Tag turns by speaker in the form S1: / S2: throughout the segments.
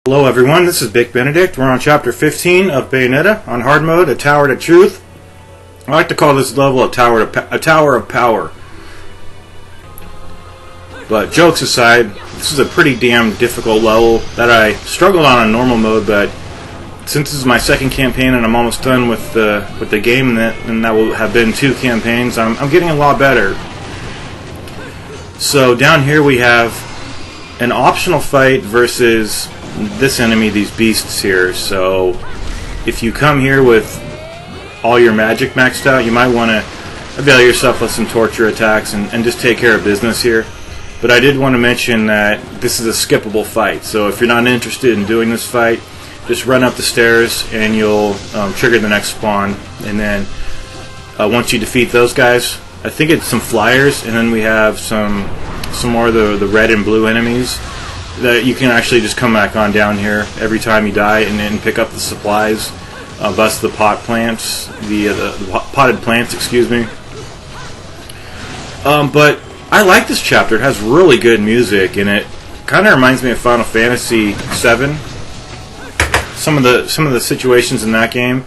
S1: Hello everyone, this is Big Benedict. We're on chapter 15 of Bayonetta on hard mode, A Tower to Truth. I like to call this level a tower of power. But jokes aside, this is a pretty damn difficult level that I struggled on normal mode, but since this is my second campaign and I'm almost done with the game, and that will have been 2 campaigns, I'm getting a lot better. So down here we have an optional fight versus this enemy, these beasts here. So if you come here with all your magic maxed out, you might want to avail yourself of some torture attacks and just take care of business here. But I did want to mention that this is a skippable fight, so if you're not interested in doing this fight, just run up the stairs and you'll trigger the next spawn. And then once you defeat those guys, I think it's some flyers, and then we have some more of the red and blue enemies that you can actually just come back on down here every time you die and then pick up the supplies, bust the plants, the potted plants, excuse me. But I like this chapter. It has really good music, and it kind of reminds me of Final Fantasy VII. Some of the situations in that game.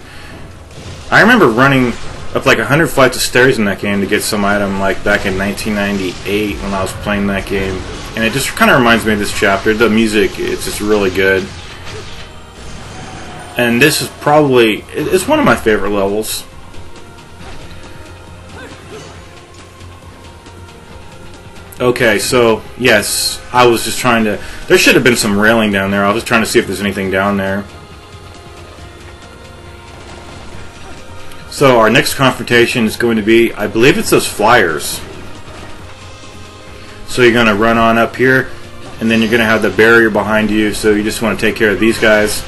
S1: I remember running up like 100 flights of stairs in that game to get some item, like back in 1998 when I was playing that game. And it just kind of reminds me of this chapter. The music, it's just really good. And this is probably, it's one of my favorite levels. Okay, so, yes, I was just trying to, there should have been some railing down there. I was just trying to see if there's anything down there. So our next confrontation is going to be, I believe it's those flyers. So you're going to run on up here, and then you're going to have the barrier behind you, so you just want to take care of these guys.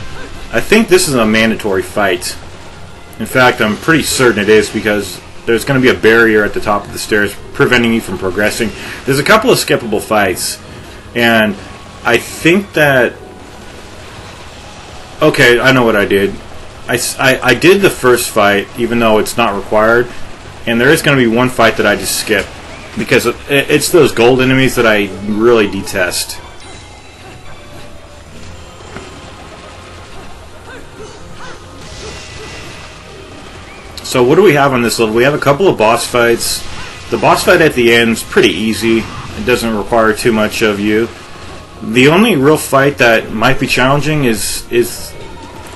S1: I think this is a mandatory fight. In fact, I'm pretty certain it is, because there's going to be a barrier at the top of the stairs preventing you from progressing. There's a couple of skippable fights, and I think that... Okay, I know what I did. I did the first fight, even though it's not required, and there is going to be one fight that I just skipped, because it's those gold enemies that I really detest. So what do we have on this level? We have a couple of boss fights. The boss fight at the end is pretty easy. It doesn't require too much of you. The only real fight that might be challenging is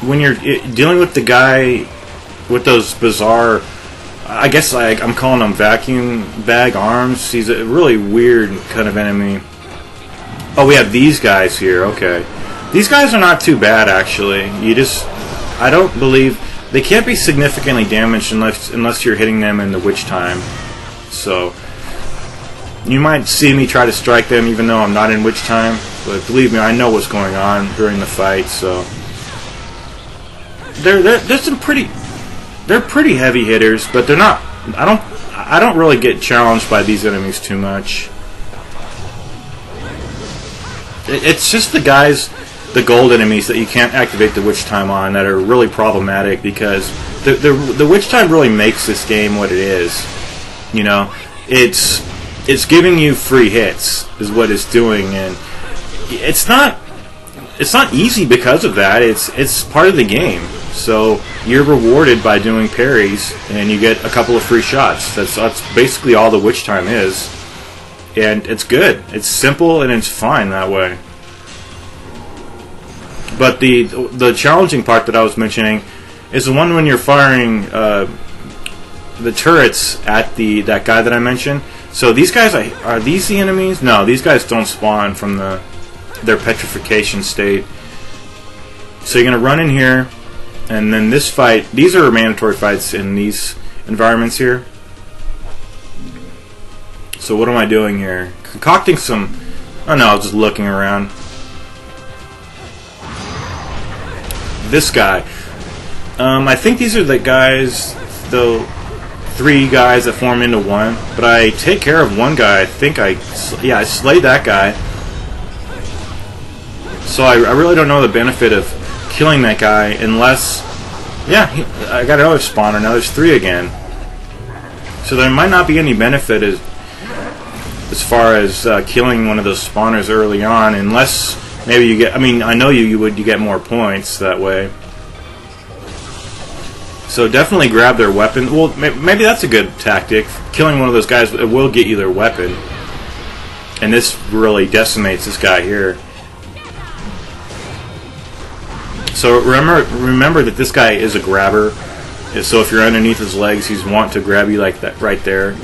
S1: when you're dealing with the guy with those bizarre, I guess I'm calling them vacuum bag arms. He's a really weird kind of enemy. Oh, we have these guys here. Okay. These guys are not too bad, actually. I don't believe, they can't be significantly damaged unless you're hitting them in the witch time. So, you might see me try to strike them even though I'm not in witch time. But believe me, I know what's going on during the fight, so... There's some pretty... They're pretty heavy hitters, but they're not... I don't really get challenged by these enemies too much. It's just the guys, the gold enemies that you can't activate the witch time on, that are really problematic, because the witch time really makes this game what it is. You know, it's giving you free hits is what it's doing, and it's not easy because of that. It's part of the game. So you're rewarded by doing parries, and you get a couple of free shots. That's basically all the witch time is, and it's good. It's simple and it's fine that way. But the challenging part that I was mentioning is the one when you're firing the turrets at that guy that I mentioned. So these guys are these the enemies? No, these guys don't spawn from their petrification state. So you're gonna run in here. And then this fight, these are mandatory fights in these environments here. So what am I doing here? Concocting some... Oh no, I was just looking around. This guy. I think these are the guys, the 3 guys that form into one. But I take care of one guy. I think I slayed that guy. So I really don't know the benefit of killing that guy unless, I got another spawner. Now there's 3 again. So there might not be any benefit as far as killing one of those spawners early on, unless maybe you get. I mean, I know you get more points that way. So definitely grab their weapon. Well, maybe that's a good tactic. Killing one of those guys, it will get you their weapon. And this really decimates this guy here. So remember that this guy is a grabber. So if you're underneath his legs, he's want to grab you like that right there.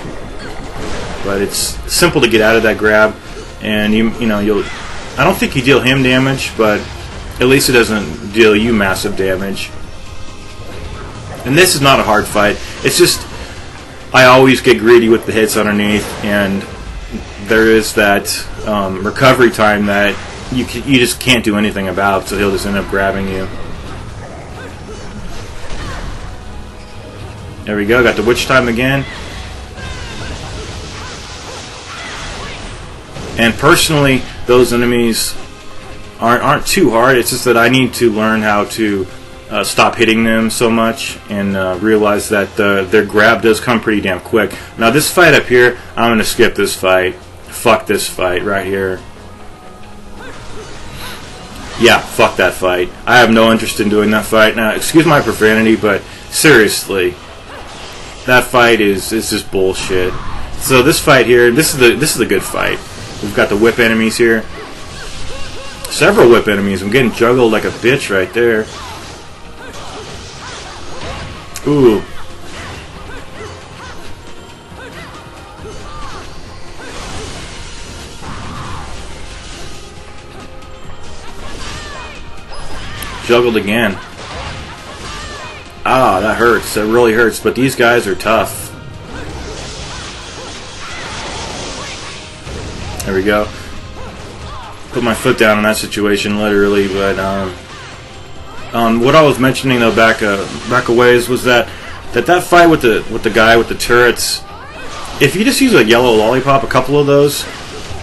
S1: But it's simple to get out of that grab, and you'll. I don't think you deal him damage, but at least it doesn't deal you massive damage. And this is not a hard fight. It's just I always get greedy with the hits underneath, and there is that recovery time that you just can't do anything about. So he'll just end up grabbing you. There we go. Got the witch time again. And personally, those enemies aren't too hard. It's just that I need to learn how to stop hitting them so much and realize that their grab does come pretty damn quick. Now this fight up here, I'm going to skip this fight. Fuck this fight right here. Yeah, fuck that fight. I have no interest in doing that fight. Now, excuse my profanity, but seriously, that fight is just bullshit. So this fight here, this is a good fight. We've got the whip enemies here. Several whip enemies. I'm getting juggled like a bitch right there. Ooh. Juggled again. Ah, that hurts. That really hurts. But these guys are tough. There we go. Put my foot down in that situation, literally. But what I was mentioning though back a ways was that fight with the guy with the turrets. If you just use a yellow lollipop, a couple of those,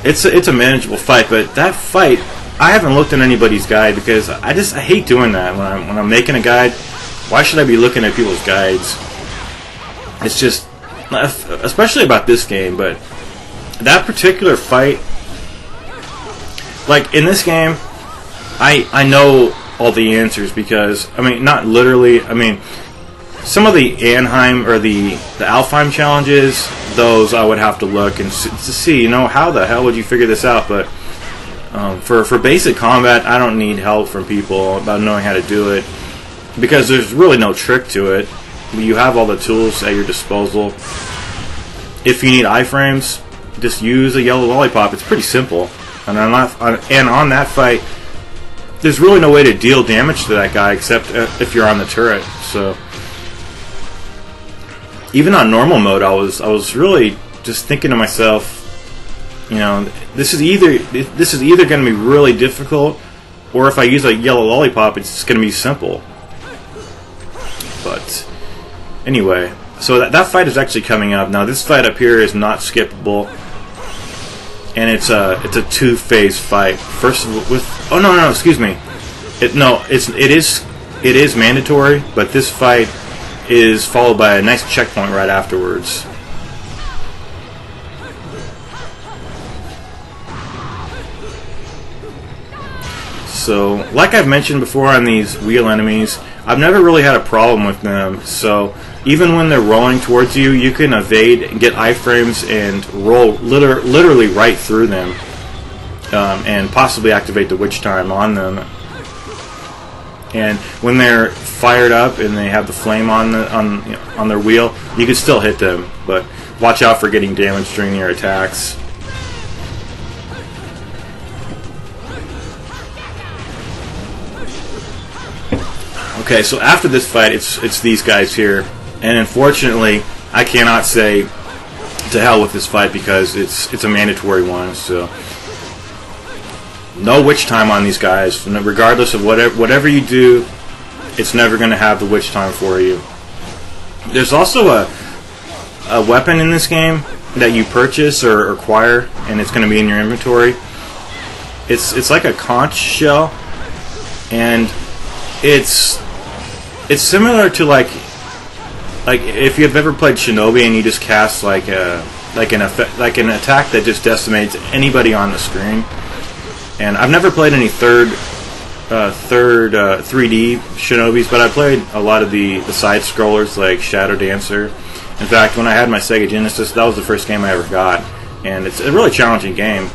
S1: it's a manageable fight. But that fight, I haven't looked at anybody's guide because I hate doing that when I'm making a guide. Why should I be looking at people's guides? It's just, especially about this game, but that particular fight, like in this game, I know all the answers because, I mean, not literally, I mean, some of the Anheim or the Alfheim challenges, those I would have to look and to see, how the hell would you figure this out? But for basic combat, I don't need help from people about knowing how to do it because there's really no trick to it. You have all the tools at your disposal. If you need iframes, just use a yellow lollipop. It's pretty simple. And on that fight, there's really no way to deal damage to that guy except if you're on the turret. So even on normal mode, I was really just thinking to myself, this is either going to be really difficult, or if I use a yellow lollipop, it's going to be simple. But anyway, so that fight is actually coming up now. This fight up here is not skippable. And it's a two-phase fight. First with excuse me. It is mandatory, but this fight is followed by a nice checkpoint right afterwards. So, like I've mentioned before on these wheel enemies, I've never really had a problem with them. So, even when they're rolling towards you, you can evade and get iframes and roll literally right through them, and possibly activate the witch time on them. And when they're fired up and they have the flame on their wheel, you can still hit them, but watch out for getting damaged during your attacks. Okay, so after this fight, it's these guys here. And unfortunately, I cannot say to hell with this fight because it's a mandatory one. So no witch time on these guys. Regardless of whatever you do, it's never going to have the witch time for you. There's also a weapon in this game that you purchase or acquire, and it's going to be in your inventory. It's like a conch shell, and it's similar to like if you've ever played Shinobi and you just cast like an attack that just decimates anybody on the screen. And I've never played any third 3D Shinobis, but I played a lot of the side scrollers like Shadow Dancer. In fact, when I had my Sega Genesis, that was the first game I ever got, and it's a really challenging game.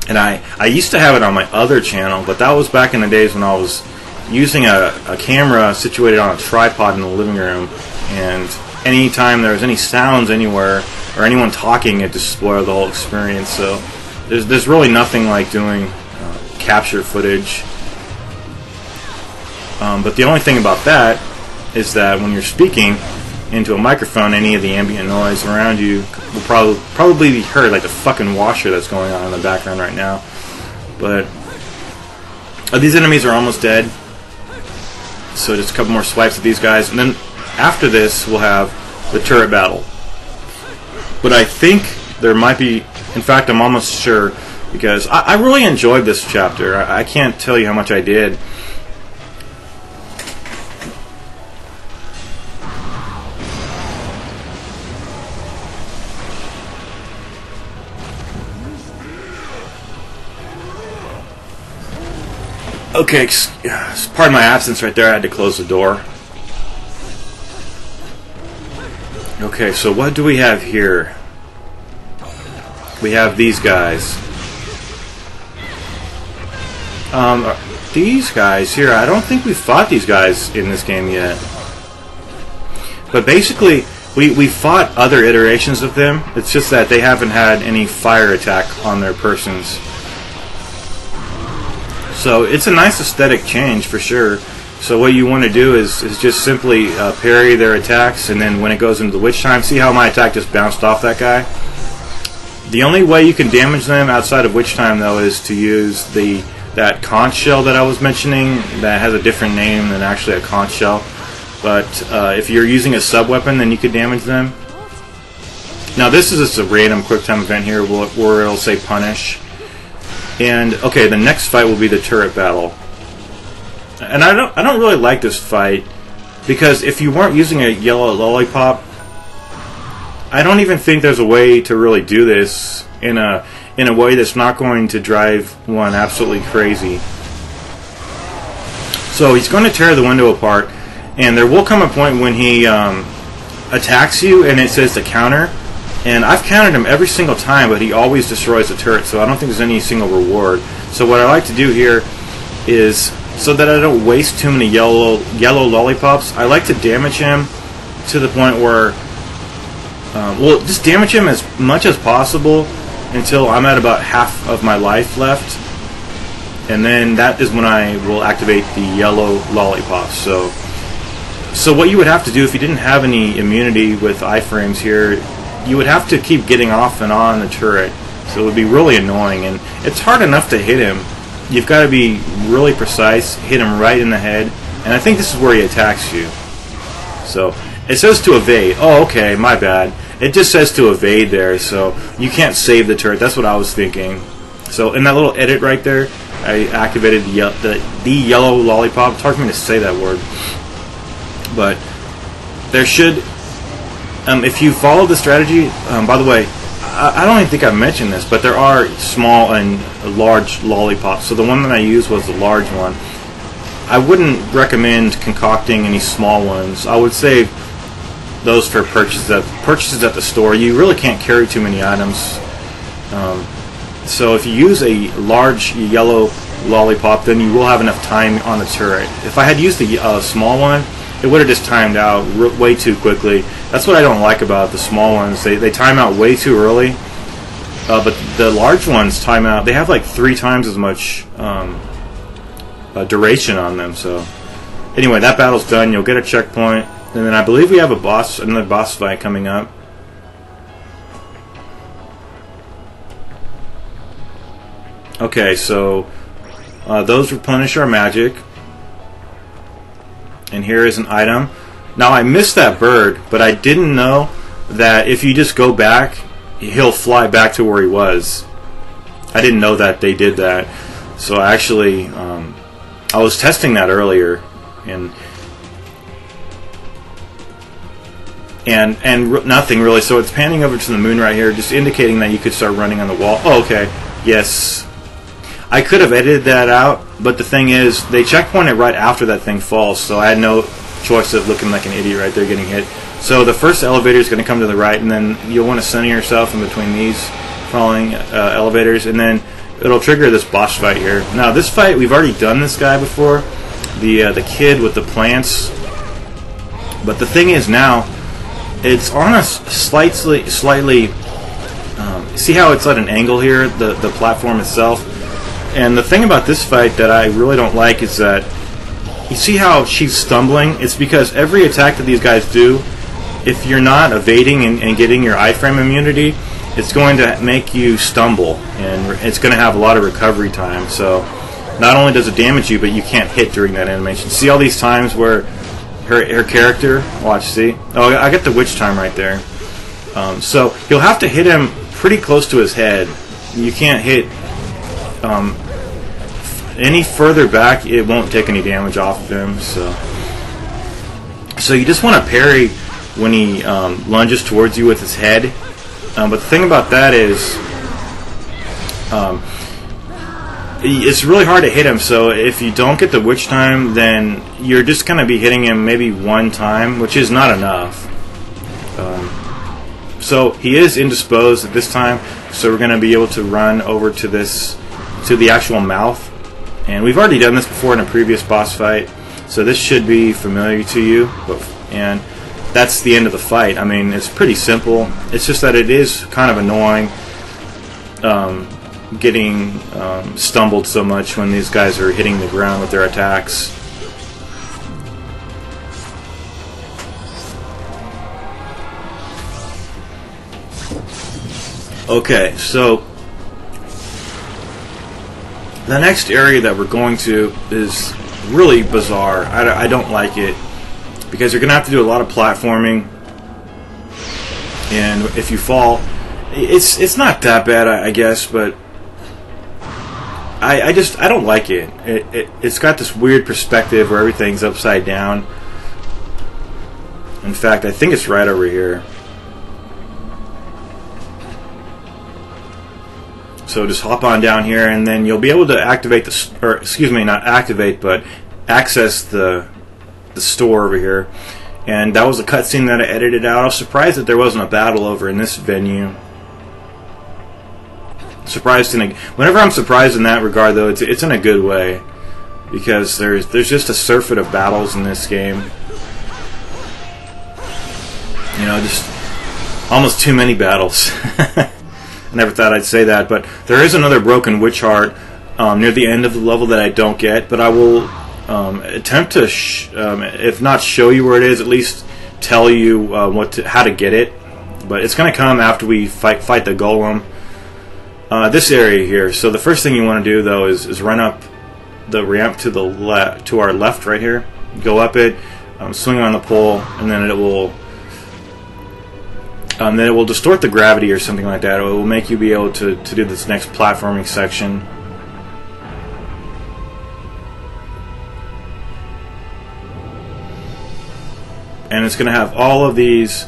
S1: And I used to have it on my other channel, but that was back in the days when I was using a camera situated on a tripod in the living room, and anytime there was any sounds anywhere or anyone talking, it just spoiled the whole experience. So there's really nothing like doing capture footage. But the only thing about that is that when you're speaking into a microphone, any of the ambient noise around you will probably be heard, like the fucking washer that's going on in the background right now. But these enemies are almost dead, so just a couple more swipes at these guys, and then after this we'll have the turret battle. But I think there might be, in fact I'm almost sure, because I really enjoyed this chapter. I can't tell you how much I did. Okay, pardon my absence right there, I had to close the door. Okay, so what do we have here? We have these guys. These guys here, I don't think we fought these guys in this game yet. But basically, we fought other iterations of them. It's just that they haven't had any fire attack on their persons. So it's a nice aesthetic change for sure. So what you want to do is just simply parry their attacks, and then when it goes into the witch time, see how my attack just bounced off that guy? The only way you can damage them outside of witch time though is to use that conch shell that I was mentioning that has a different name than actually a conch shell. But if you're using a sub-weapon, then you could damage them. Now this is just a random quick time event here where it'll say punish. And okay, the next fight will be the turret battle. And I don't really like this fight, because if you weren't using a yellow lollipop, I don't even think there's a way to really do this in a way that's not going to drive one absolutely crazy. So he's going to tear the window apart, and there will come a point when he attacks you and it says to counter. And I've countered him every single time, but he always destroys the turret, so I don't think there's any single reward. So what I like to do here is, so that I don't waste too many yellow lollipops, I like to damage him to the point where, well, just damage him as much as possible until I'm at about half of my life left. And then that is when I will activate the yellow lollipops. So what you would have to do if you didn't have any immunity with iframes here, you would have to keep getting off and on the turret, so it would be really annoying, and it's hard enough to hit him. You've got to be really precise, hit him right in the head, and I think this is where he attacks you. So it says to evade. Oh, okay, my bad. It just says to evade there, so you can't save the turret. That's what I was thinking. So in that little edit right there, I activated the yellow lollipop. It's hard for me to say that word, but there should. If you follow the strategy, by the way, I don't even think I mentioned this, but there are small and large lollipops. So the one that I used was the large one. I wouldn't recommend concocting any small ones. I would save those for purchases at the store. You really can't carry too many items. So if you use a large yellow lollipop, then you will have enough time on the turret. If I had used the small one, it would have just timed out way too quickly. That's what I don't like about the small ones. They time out way too early. But the large ones time out. They have like 3 times as much duration on them. So anyway, that battle's done. You'll get a checkpoint, and then I believe we have another boss fight coming up. Okay, so those replenish our magic. And here is an item. Now I missed that bird, but I didn't know that if you just go back, he'll fly back to where he was. I didn't know that they did that. So actually, I was testing that earlier, and nothing really. So it's panning over to the moon right here, just indicating that you could start running on the wall. Oh, okay. Yes. I could have edited that out, but the thing is, they checkpointed right after that thing falls, so I had no choice of looking like an idiot right there getting hit. So the first elevator is going to come to the right, and then you'll want to center yourself in between these falling elevators, and then it'll trigger this boss fight here. Now this fight, we've already done this guy before, the kid with the plants, but the thing is now, it's on a slightly see how it's at an angle here, the platform itself. And the thing about this fight that I really don't like is that you see how she's stumbling? It's because every attack that these guys do, if you're not evading and getting your iframe immunity, it's going to make you stumble, and it's going to have a lot of recovery time. So not only does it damage you, but you can't hit during that animation. See all these times where her character, watch, see? Oh, I got the witch time right there. So you'll have to hit him pretty close to his head. You can't hit any further back, it won't take any damage off of him. So you just want to parry when he lunges towards you with his head. But the thing about that is, it's really hard to hit him. So if you don't get the witch time, then you're just going to be hitting him maybe one time, which is not enough. So he is indisposed at this time. So we're going to be able to run over to the actual mouth. And we've already done this before in a previous boss fight, so this should be familiar to you. And that's the end of the fight. I mean, it's pretty simple. It's just that it is kind of annoying getting stumbled so much when these guys are hitting the ground with their attacks. Okay, so the next area that we're going to is really bizarre. I don't like it because you're going to have to do a lot of platforming, and if you fall, it's not that bad, I guess, but I don't like it. It's got this weird perspective where everything's upside down. In fact, I think it's right over here. So just hop on down here, and then you'll be able to activate not activate, but access the store over here. And that was a cutscene that I edited out. I was surprised that there wasn't a battle over in this venue. Whenever I'm surprised in that regard, though, it's in a good way, because there's just a surfeit of battles in this game. You know, just almost too many battles. I never thought I'd say that, but there is another broken witch heart near the end of the level that I don't get, but I will attempt to, if not show you where it is, at least tell you how to get it. But it's going to come after we fight the golem. This area here. So the first thing you want to do, though, is run up the ramp to our left right here. Go up it, swing on the pole, and then it will distort the gravity or something like that. It will make you be able to do this next platforming section. And it's going to have all of these.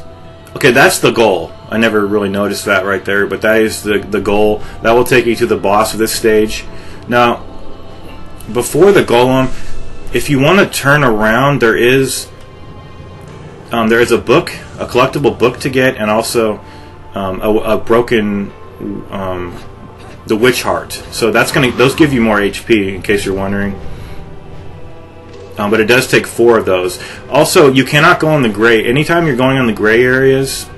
S1: Okay, that's the goal. I never really noticed that right there, but that is the goal. That will take you to the boss of this stage. Now, before the golem, if you want to turn around, there is a book, a collectible book to get, and also a broken the witch heart. So those give you more HP, in case you're wondering. But it does take 4 of those. Also, you cannot go on the gray. Anytime you're going on the gray areas,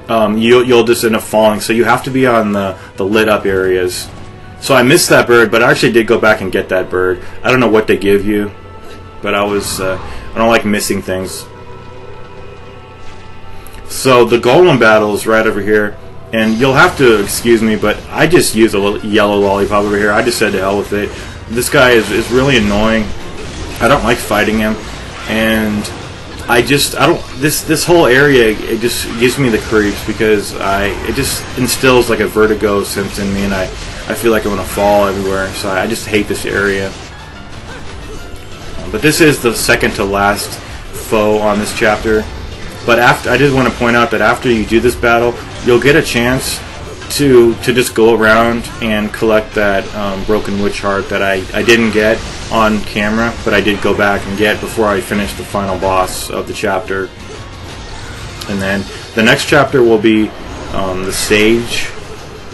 S1: you'll just end up falling. So you have to be on the lit up areas. So I missed that bird, but I actually did go back and get that bird. I don't know what they give you, but I don't like missing things. So the golem battle is right over here, and you'll have to excuse me, but I just use a little yellow lollipop over here. I just said to hell with it. This guy is really annoying. I don't like fighting him, and this whole area, it just gives me the creeps, because it just instills like a vertigo sense in me, and I feel like I'm gonna fall everywhere. So I just hate this area. But this is the second to last foe on this chapter. But I just want to point out that after you do this battle, you'll get a chance to just go around and collect that broken witch heart that I didn't get on camera, but I did go back and get before I finished the final boss of the chapter. And then the next chapter will be the sage.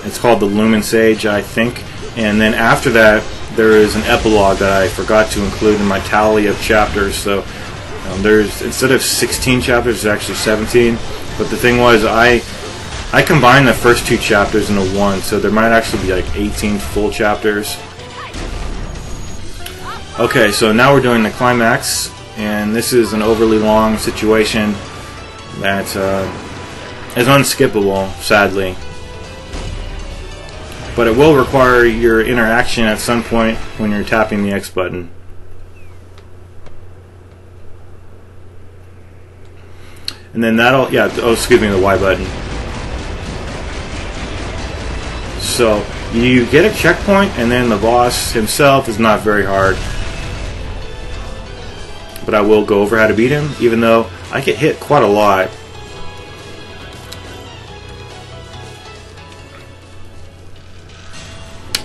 S1: It's called the Lumen Sage, I think. And then after that, there is an epilogue that I forgot to include in my tally of chapters. So there's, instead of 16 chapters, there's actually 17. But the thing was, I combined the first 2 chapters into one, so there might actually be like 18 full chapters. Okay, so now we're doing the climax, and this is an overly long situation that is unskippable, sadly. But it will require your interaction at some point when you're tapping the X button. And then that'll, yeah, oh, excuse me, the Y button. So you get a checkpoint, and then the boss himself is not very hard. But I will go over how to beat him, even though I get hit quite a lot.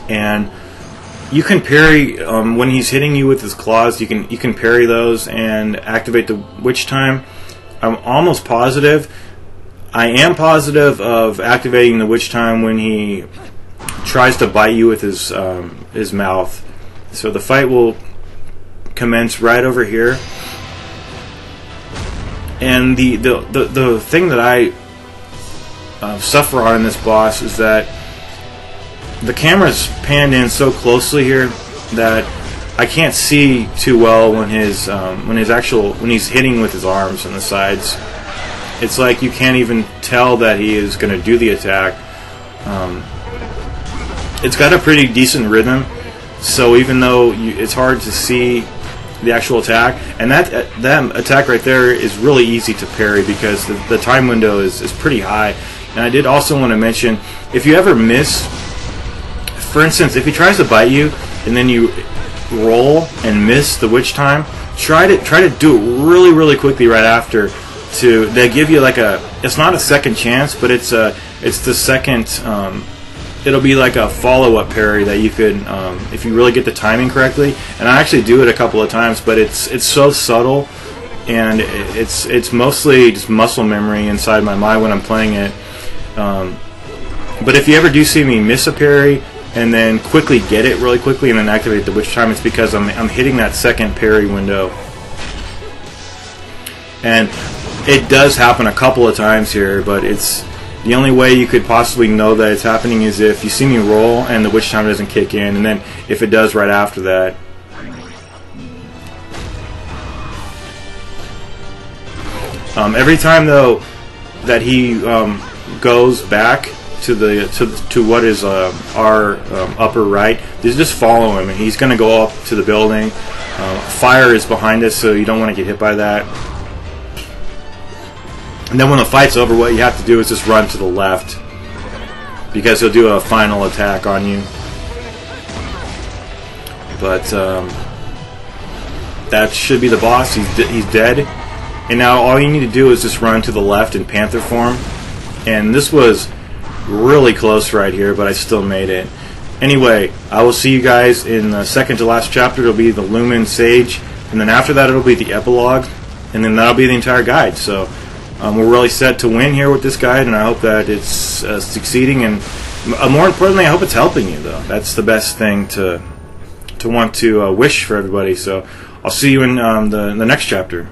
S1: And you can parry when he's hitting you with his claws. You can parry those and activate the witch time. I'm almost positive. I am positive of activating the witch time when he tries to bite you with his mouth. So the fight will commence right over here. And the thing that I suffer on in this boss is that the camera's panned in so closely here that I can't see too well when when he's hitting with his arms on the sides. It's like you can't even tell that he is going to do the attack. It's got a pretty decent rhythm, so even though it's hard to see the actual attack, and that attack right there is really easy to parry because the time window is pretty high. And I did also want to mention, if you ever miss, for instance, if he tries to bite you and then you roll and miss the witch time, try to do it really quickly right after. They give you like it's not a second chance, but it's the second. It'll be like a follow-up parry that you could, if you really get the timing correctly. And I actually do it a couple of times, but it's so subtle, and it's mostly just muscle memory inside my mind when I'm playing it. But if you ever do see me miss a parry and then quickly get it really quickly and then activate the witch time, it's because I'm hitting that second parry window. And it does happen a couple of times here, but it's the only way you could possibly know that it's happening is if you see me roll and the witch time doesn't kick in, and then if it does right after that. Every time though that he goes back to what is our upper right, just follow him, and he's going to go up to the building. Fire is behind us, so you don't want to get hit by that. And then when the fight's over, what you have to do is just run to the left, because he'll do a final attack on you. But that should be the boss. He's dead. And now all you need to do is just run to the left in Panther form. And this was really close right here, but I still made it. Anyway, I will see you guys in the second to last chapter. It'll be the Lumen Sage, and then after that it'll be the epilogue, and then that'll be the entire guide. So we're really set to win here with this guide, and I hope that it's succeeding, and more importantly, I hope it's helping you, though. That's the best thing to want to wish for everybody. So I'll see you in the next chapter.